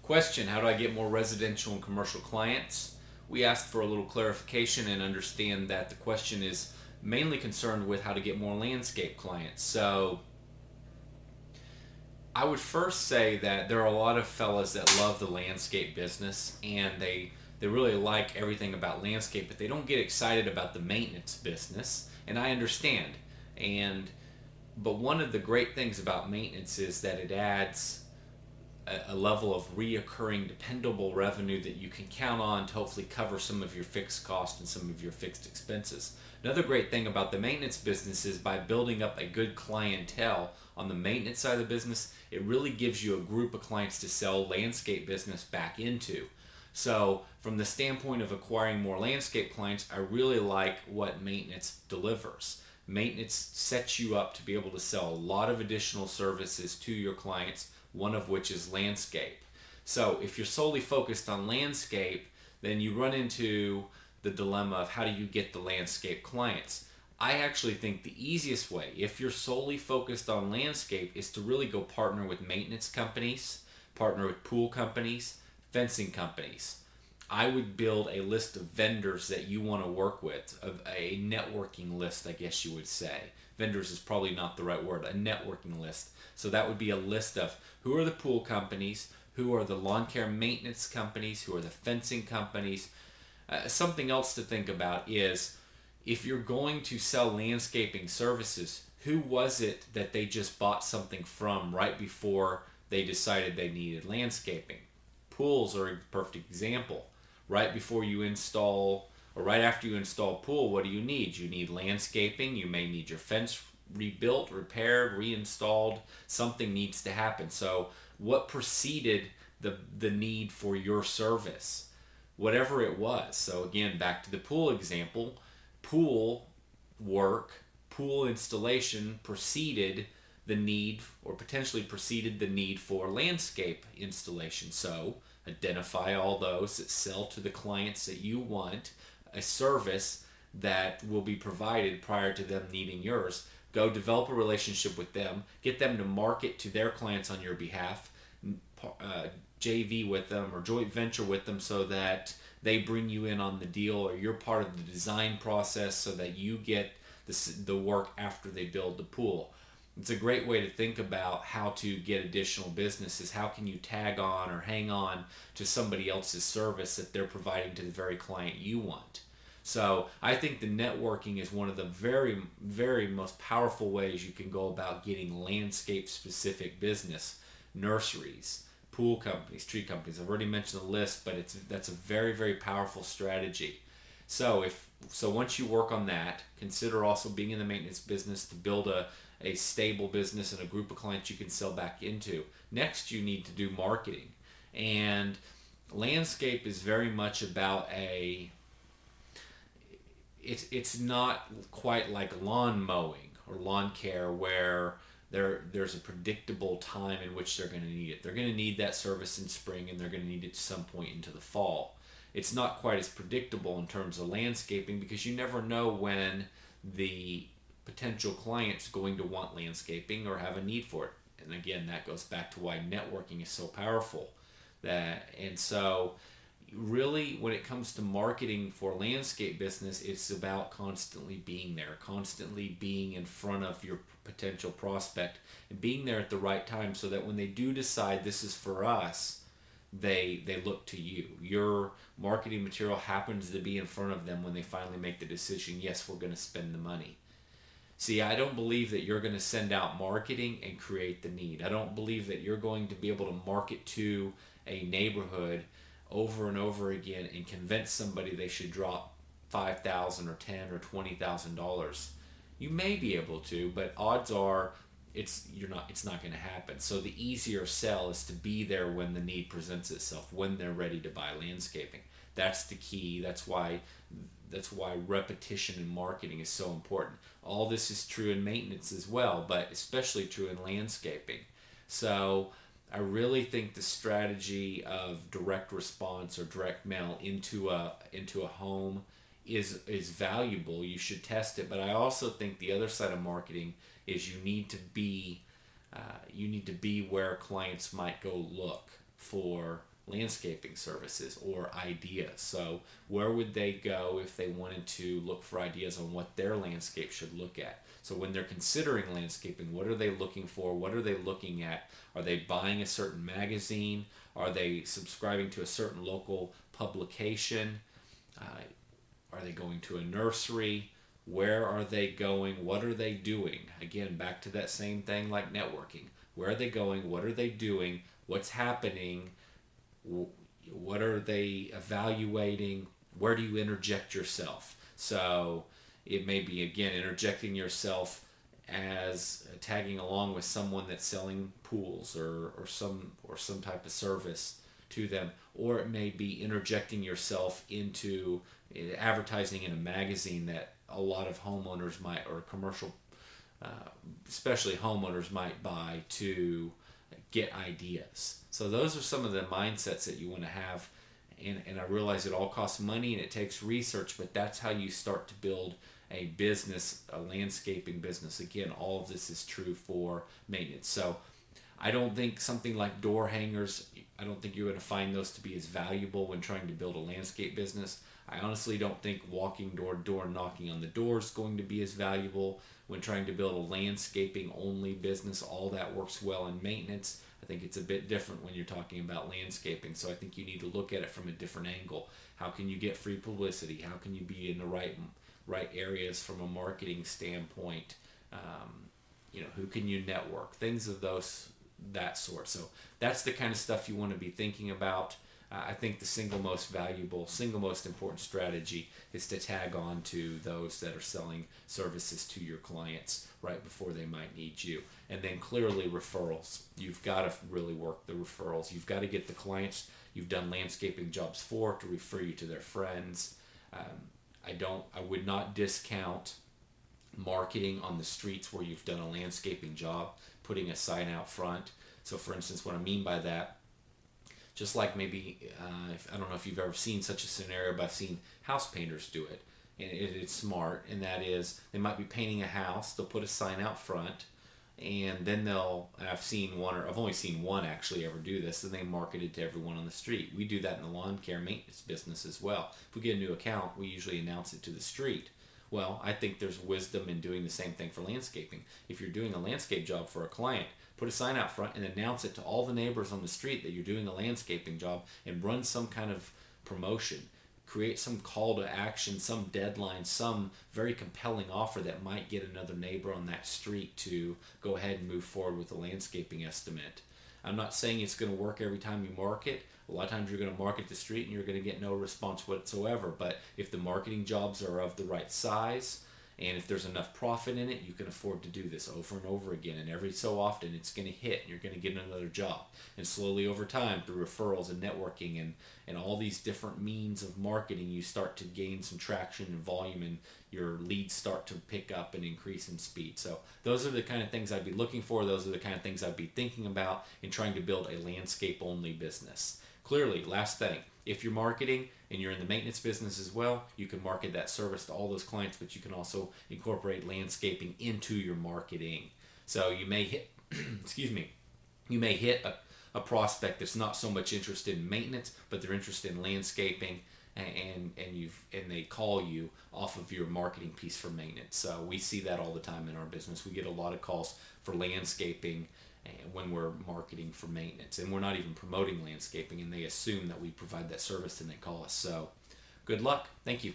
Question: how do I get more residential and commercial clients? We asked for a little clarification and understand that the question is mainly concerned with how to get more landscape clients. So I would first say that there are a lot of fellas that love the landscape business and they really like everything about landscape, but they don't get excited about the maintenance business. And I understand. And but one of the great things about maintenance is that it adds a level of reoccurring, dependable revenue that you can count on to hopefully cover some of your fixed costs and some of your fixed expenses. Another great thing about the maintenance business is by building up a good clientele on the maintenance side of the business, it really gives you a group of clients to sell landscape business back into. So, from the standpoint of acquiring more landscape clients, I really like what maintenance delivers. Maintenance sets you up to be able to sell a lot of additional services to your clients, one of which is landscape. So if you're solely focused on landscape, then you run into the dilemma of how do you get the landscape clients. I actually think the easiest way, if you're solely focused on landscape, is to really go partner with maintenance companies, partner with pool companies, fencing companies. I would build a list of vendors that you want to work with, of a networking list, I guess you would say. Vendors is probably not the right word, a networking list. So that would be a list of who are the pool companies, who are the lawn care maintenance companies, who are the fencing companies. Something else to think about is if you're going to sell landscaping services, who was it that they just bought something from right before they decided they needed landscaping? Pools are a perfect example. Right before you install, or right after you install a pool, what do you need? You need landscaping, you may need your fence rebuilt, repaired, reinstalled. Something needs to happen. So what preceded the need for your service? Whatever it was. So again, back to the pool example, pool work, pool installation preceded the need, or potentially preceded the need for landscape installation. So identify all those that sell to the clients that you want a service that will be provided prior to them needing yours. Go develop a relationship with them, get them to market to their clients on your behalf, JV with them or joint venture with them so that they bring you in on the deal, or you're part of the design process so that you get the work after they build the pool. It's a great way to think about how to get additional business, is how can you tag on or hang on to somebody else's service that they're providing to the very client you want. So I think the networking is one of the very, very most powerful ways you can go about getting landscape specific business. Nurseries, pool companies, tree companies. I've already mentioned the list, but that's a very, very powerful strategy. So once you work on that, consider also being in the maintenance business to build a stable business and a group of clients you can sell back into. Next, you need to do marketing. And landscape is very much about it's not quite like lawn mowing or lawn care where there's a predictable time in which they're going to need it. They're going to need that service in spring, and they're going to need it at some point into the fall. It's not quite as predictable in terms of landscaping because you never know when the potential client's going to want landscaping or have a need for it. And again, that goes back to why networking is so powerful. And so really, when it comes to marketing for landscape business, it's about constantly being there, constantly being in front of your potential prospect and being there at the right time so that when they do decide this is for us, they look to you. Your marketing material happens to be in front of them when they finally make the decision, yes, we're going to spend the money. See, I don't believe that you're going to send out marketing and create the need. I don't believe that you're going to be able to market to a neighborhood over and over again and convince somebody they should drop $5,000 or $10,000 or $20,000. You may be able to, but odds are it's not going to happen. So the easier sell is to be there when the need presents itself, when they're ready to buy landscaping. That's the key. That's why repetition in marketing is so important. All this is true in maintenance as well, but especially true in landscaping. So I really think the strategy of direct response or direct mail into a home is valuable. You should test it, but I also think the other side of marketing is you need to be where clients might go look for landscaping services or ideas. So where would they go if they wanted to look for ideas on what their landscape should look at? So when they're considering landscaping, what are they looking for? What are they looking at? Are they buying a certain magazine? Are they subscribing to a certain local publication? Are they going to a nursery? Where are they going? What are they doing? Again, back to that same thing like networking. Where are they going? What are they doing? What's happening? What are they evaluating? Where do you interject yourself? So it may be, again, interjecting yourself as tagging along with someone that's selling pools or some type of service to them, or it may be interjecting yourself into advertising in a magazine that a lot of homeowners might, or commercial, especially homeowners might buy to get ideas. So those are some of the mindsets that you want to have. And I realize it all costs money and it takes research, but that's how you start to build a business, a landscaping business. Again, all of this is true for maintenance. So I don't think something like door hangers, I don't think you're going to find those to be as valuable when trying to build a landscape business. I honestly don't think walking door to door and knocking on the door is going to be as valuable when trying to build a landscaping only business. All that works well in maintenance. I think it's a bit different when you're talking about landscaping. So I think you need to look at it from a different angle. How can you get free publicity? How can you be in the right areas from a marketing standpoint? Who can you network? Things of that sort. So that's the kind of stuff you want to be thinking about. I think the single most important strategy is to tag on to those that are selling services to your clients right before they might need you. And then clearly referrals. You've got to really work the referrals. You've got to get the clients you've done landscaping jobs for to refer you to their friends. I would not discount marketing on the streets where you've done a landscaping job, putting a sign out front. So for instance, what I mean by that, just like maybe, I don't know if you've ever seen such a scenario, but I've seen house painters do it. And it's smart, and that is they might be painting a house, they'll put a sign out front, and then I've only seen one actually ever do this, and they market it to everyone on the street. We do that in the lawn care maintenance business as well. If we get a new account, we usually announce it to the street. Well, I think there's wisdom in doing the same thing for landscaping. If you're doing a landscape job for a client, put a sign out front and announce it to all the neighbors on the street that you're doing a landscaping job, and run some kind of promotion. Create some call to action, some deadline, some very compelling offer that might get another neighbor on that street to go ahead and move forward with a landscaping estimate. I'm not saying it's going to work every time you market. A lot of times you're going to market the street and you're going to get no response whatsoever. But if the marketing jobs are of the right size, and if there's enough profit in it, you can afford to do this over and over again. And every so often it's going to hit and you're going to get another job. And slowly over time, through referrals and networking and all these different means of marketing, you start to gain some traction and volume, and your leads start to pick up and increase in speed. So those are the kind of things I'd be looking for. Those are the kind of things I'd be thinking about in trying to build a landscape-only business. Clearly, last thing, if you're marketing and you're in the maintenance business as well, you can market that service to all those clients, but you can also incorporate landscaping into your marketing. So you may hit, you may hit a prospect that's not so much interested in maintenance, but they're interested in landscaping, and they call you off of your marketing piece for maintenance. So we see that all the time in our business. We get a lot of calls for landscaping when we're marketing for maintenance, and we're not even promoting landscaping, and they assume that we provide that service and they call us. So good luck. Thank you.